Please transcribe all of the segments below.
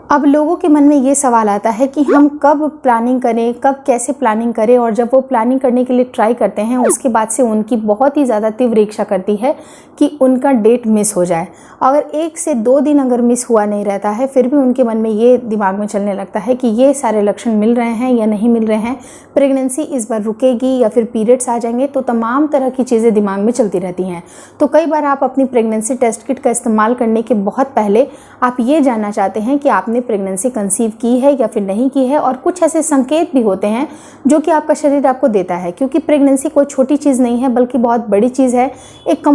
अब लोगों के मन में ये सवाल आता है कि हम कब प्लानिंग करें, कब कैसे प्लानिंग करें, और जब वो प्लानिंग करने के लिए ट्राई करते हैं उसके बाद से उनकी बहुत ही ज़्यादा तीव्र इच्छा करती है कि उनका डेट मिस हो जाए। अगर 1 से 2 दिन अगर मिस हुआ नहीं रहता है फिर भी उनके मन में ये दिमाग में चलने लगता है कि ये सारे लक्षण मिल रहे हैं या नहीं मिल रहे हैं, प्रेगनेंसी इस बार रुकेगी या फिर पीरियड्स आ जाएंगे, तो तमाम तरह की चीज़ें दिमाग में चलती रहती हैं। तो कई बार आप अपनी प्रेगनेंसी टेस्ट किट का इस्तेमाल करने के बहुत पहले आप ये जानना चाहते हैं कि आपने प्रेगनेंसी कंसीव की है या फिर नहीं की है, और कुछ ऐसे संकेत भी होते हैं जो कि आपका शरीर आपको देता है, क्योंकि प्रेगनेंसी कोई छोटी चीज़ नहीं है बल्कि बहुत बड़ी चीज़ है। एक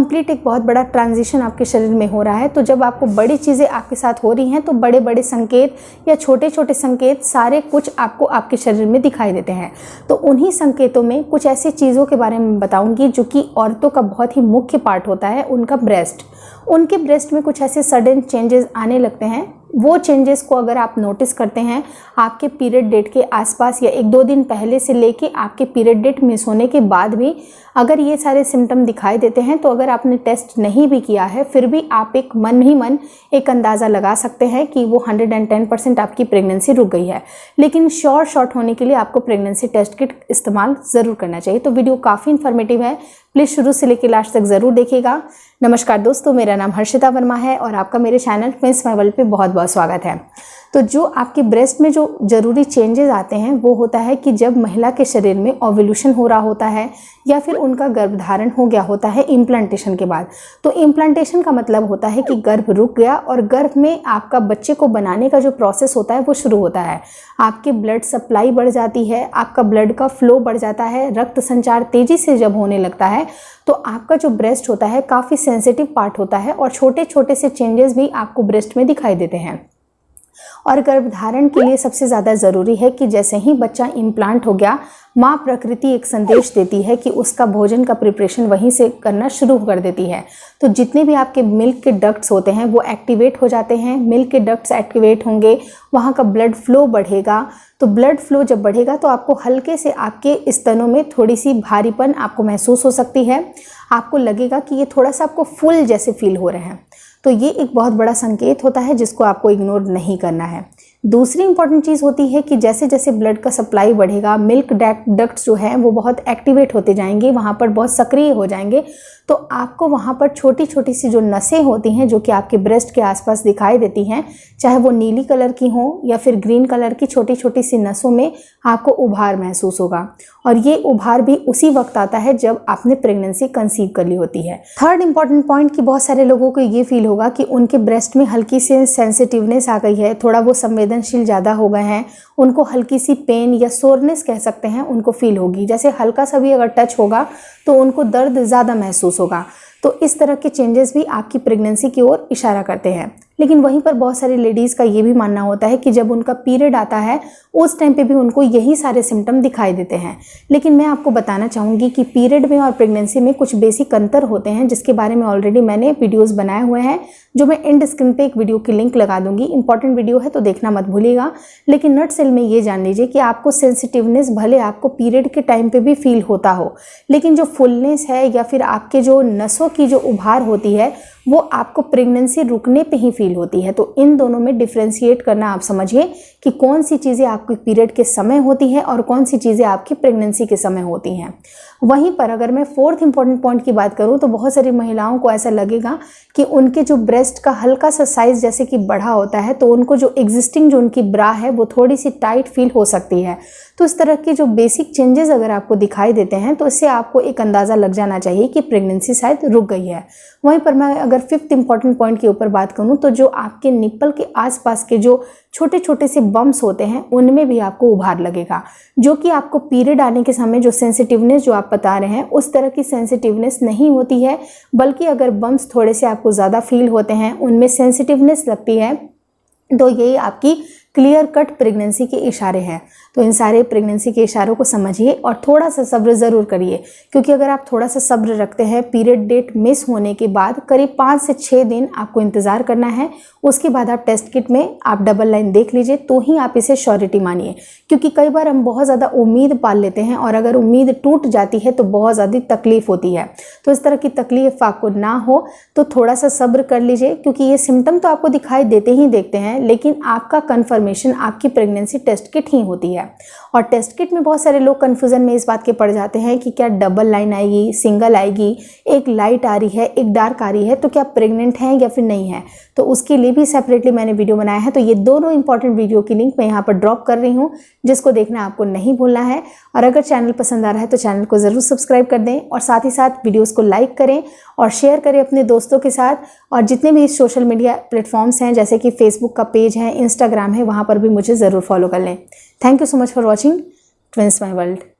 बहुत बड़ा ट्रांजिशन आपके शरीर में हो रहा है। तो जब आपको बड़ी चीज़ें आपके साथ हो रही हैं तो बड़े बड़े संकेत या छोटे छोटे संकेत सारे कुछ आपको आपके शरीर में दिखाई देते हैं। तो उन्हीं संकेतों में कुछ ऐसी चीज़ों के बारे में बताऊंगी जो कि औरतों का बहुत ही मुख्य पार्ट होता है, उनका ब्रेस्ट। उनके ब्रेस्ट में कुछ ऐसे सडन चेंजेस आने लगते हैं। वो चेंजेस को अगर आप नोटिस करते हैं आपके पीरियड डेट के आसपास या 1-2 दिन पहले से लेके आपके पीरियड डेट मिस होने के बाद भी अगर ये सारे सिम्टम दिखाई देते हैं, तो अगर आपने टेस्ट नहीं भी किया है फिर भी आप एक मन ही मन एक अंदाज़ा लगा सकते हैं कि वो 110% आपकी प्रेगनेंसी रुक गई है। लेकिन शॉर्ट होने के लिए आपको प्रेगनेंसी टेस्ट किट इस्तेमाल ज़रूर करना चाहिए। तो वीडियो काफ़ी इन्फॉर्मेटिव है, प्लीज़ शुरू से लेकर लास्ट तक ज़रूर देखिएगा। नमस्कार दोस्तों, मेरा नाम हर्षिता वर्मा है और आपका मेरे चैनल ट्विंस माय वर्ल्ड पे बहुत बहुत स्वागत है। तो जो आपके ब्रेस्ट में जो ज़रूरी चेंजेस आते हैं वो होता है कि जब महिला के शरीर में ओव्यूलेशन हो रहा होता है या फिर उनका गर्भधारण हो गया होता है इम्प्लांटेशन के बाद। तो इम्प्लांटेशन का मतलब होता है कि गर्भ रुक गया और गर्भ में आपका बच्चे को बनाने का जो प्रोसेस होता है वो शुरू होता है। आपकी ब्लड सप्लाई बढ़ जाती है, आपका ब्लड का फ्लो बढ़ जाता है, रक्त संचार तेज़ी से जब होने लगता है तो आपका जो ब्रेस्ट होता है काफ़ी सेंसिटिव पार्ट होता है और छोटे छोटे से चेंजेस भी आपको ब्रेस्ट में दिखाई देते हैं। और गर्भधारण के लिए सबसे ज़्यादा ज़रूरी है कि जैसे ही बच्चा इम्प्लांट हो गया, माँ प्रकृति एक संदेश देती है कि उसका भोजन का प्रिपरेशन वहीं से करना शुरू कर देती है। तो जितने भी आपके मिल्क के डक्ट्स होते हैं वो एक्टिवेट हो जाते हैं। मिल्क के डक्ट्स एक्टिवेट होंगे, वहाँ का ब्लड फ्लो बढ़ेगा। तो ब्लड फ्लो जब बढ़ेगा तो आपको हल्के से आपके स्तनों में थोड़ी सी भारीपन आपको महसूस हो सकती है। आपको लगेगा कि ये थोड़ा सा आपको फुल जैसे फील हो रहे हैं। तो ये एक बहुत बड़ा संकेत होता है जिसको आपको इग्नोर नहीं करना है। दूसरी इंपॉर्टेंट चीज़ होती है कि जैसे जैसे ब्लड का सप्लाई बढ़ेगा, मिल्क डक्ट्स जो हैं वो बहुत एक्टिवेट होते जाएंगे, वहाँ पर बहुत सक्रिय हो जाएंगे। तो आपको वहाँ पर छोटी छोटी सी जो नसें होती हैं जो कि आपके ब्रेस्ट के आसपास दिखाई देती हैं, चाहे वो नीली कलर की हो या फिर ग्रीन कलर की, छोटी छोटी सी नसों में आपको उभार महसूस होगा। और ये उभार भी उसी वक्त आता है जब आपने प्रेगनेंसी कंसीव कर ली होती है। थर्ड इंपॉर्टेंट पॉइंट कि बहुत सारे लोगों को ये फील होगा कि उनके ब्रेस्ट में हल्की सी सेंसिटिवनेस आ गई है, थोड़ा वो संवेदनशील ज़्यादा हो गए हैं, उनको हल्की सी पेन या सोरनेस कह सकते हैं उनको फील होगी। जैसे हल्का सा भी अगर टच होगा तो उनको दर्द ज़्यादा महसूस होगा। तो इस तरह के चेंजेस भी आपकी प्रेगनेंसी की ओर इशारा करते हैं। लेकिन वहीं पर बहुत सारी लेडीज़ का ये भी मानना होता है कि जब उनका पीरियड आता है उस टाइम पे भी उनको यही सारे सिम्टम दिखाई देते हैं। लेकिन मैं आपको बताना चाहूँगी कि पीरियड में और प्रेगनेंसी में कुछ बेसिक अंतर होते हैं जिसके बारे में ऑलरेडी मैंने वीडियोस बनाए हुए हैं, जो मैं एंड स्क्रीन पे एक वीडियो की लिंक लगा दूंगी। इंपॉर्टेंट वीडियो है तो देखना मत भूलिएगा। लेकिन नटसेल में ये जान लीजिए कि आपको सेंसिटिवनेस भले आपको पीरियड के टाइम पे भी फील होता हो, लेकिन जो फुलनेस है या फिर आपके जो नसों की जो उभार होती है वो आपको प्रेगनेंसी रुकने पे ही फील होती है। तो इन दोनों में डिफ्रेंशिएट करना आप समझिए कि कौन सी चीज़ें आपके पीरियड के समय होती हैं और कौन सी चीज़ें आपकी प्रेगनेंसी के समय होती हैं। वहीं पर अगर मैं फोर्थ इंपॉर्टेंट पॉइंट की बात करूं तो बहुत सारी महिलाओं को ऐसा लगेगा कि उनके जो ब्रेस्ट का हल्का सा साइज जैसे कि बढ़ा होता है तो उनको जो एग्जिस्टिंग जो उनकी ब्रा है वो थोड़ी सी टाइट फील हो सकती है। तो इस तरह के जो बेसिक चेंजेस अगर आपको दिखाई देते हैं तो इससे आपको एक अंदाज़ा लग जाना चाहिए कि प्रेगनेंसी शायद रुक गई है। वहीं पर मैं अगर फिफ्थ इंपॉर्टेंट पॉइंट के ऊपर बात करूं तो जो आपके निप्पल के आसपास के जो छोटे छोटे से बम्प्स होते हैं उनमें भी आपको उभार लगेगा, जो कि आपको पीरियड आने के समय जो सेंसिटिवनेस जो आप बता रहे हैं उस तरह की सेंसिटिवनेस नहीं होती है। बल्कि अगर बम्प्स थोड़े से आपको ज़्यादा फील होते हैं, उनमें सेंसिटिवनेस लगती है, तो ये आपकी क्लियर कट प्रेगनेंसी के इशारे हैं। तो इन सारे प्रेगनेंसी के इशारों को समझिए और थोड़ा सा सब्र ज़रूर करिए, क्योंकि अगर आप थोड़ा सा सब्र रखते हैं, पीरियड डेट मिस होने के बाद करीब 5 से 6 दिन आपको इंतज़ार करना है। उसके बाद आप टेस्ट किट में आप डबल लाइन देख लीजिए, तो ही आप इसे श्योरिटी मानिए। क्योंकि कई बार हम बहुत ज़्यादा उम्मीद पाल लेते हैं और अगर उम्मीद टूट जाती है तो बहुत ज़्यादा तकलीफ होती है। तो इस तरह की तकलीफ आपको ना हो तो थोड़ा सा सब्र कर लीजिए, क्योंकि ये सिम्टम तो आपको दिखाई देते ही देखते हैं, लेकिन आपका कन्फर्मेशन आपकी प्रेगनेंसी टेस्ट किट ही होती है। और टेस्ट किट में बहुत सारे लोग कन्फ्यूज़न में इस बात के पड़ जाते हैं कि क्या डबल लाइन आएगी, सिंगल आएगी, एक लाइट आ रही है, एक डार्क आ रही है, तो क्या प्रेग्नेंट हैं या फिर नहीं है। तो उसके लिए भी सेपरेटली मैंने वीडियो बनाया है। तो ये दोनों इंपॉर्टेंट वीडियो की लिंक मैं यहाँ पर ड्रॉप कर रही हूँ, जिसको देखना आपको नहीं भूलना है। और अगर चैनल पसंद आ रहा है तो चैनल को ज़रूर सब्सक्राइब कर दें और साथ ही साथ वीडियोस को लाइक करें और शेयर करें अपने दोस्तों के साथ। और जितने भी सोशल मीडिया प्लेटफॉर्म्स हैं, जैसे कि फेसबुक का पेज है, इंस्टाग्राम है, वहाँ पर भी मुझे ज़रूर फॉलो कर लें। Thank you so much for watching twins my world.